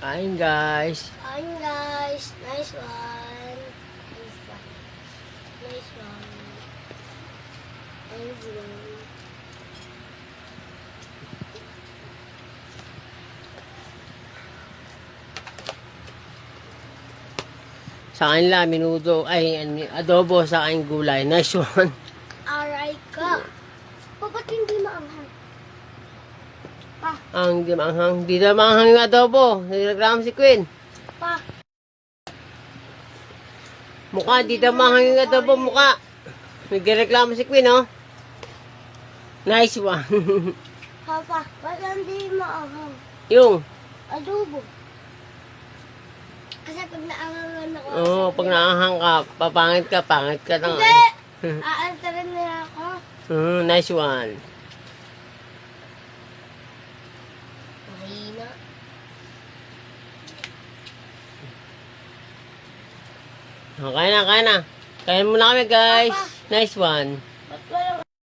Kain guys. Ayun guys, nice one. Nice one. Nice one. Nice one. Sa kanila, minuto, adobo sa aking gulay. Nice one. Aray ka. Ba't hindi maanghang? Pa, Ang di maanghang. Di na maanghang yung adobo. Nagreklamo si Queen. pa. Mukha, di na maanghang yung adobo. Mukha. Nagreklamo si Queen, oh. Nice one. Papa, ba't hindi maanghang? Yung. Adobo. Kasi pag naangangan ako. Oo, pag naanghang ka, pangit ka lang. Hindi! Aantarin nila ako. Nice one. Mahina. Kain na. Kain muna kami, guys. Papa. Nice one. Ba't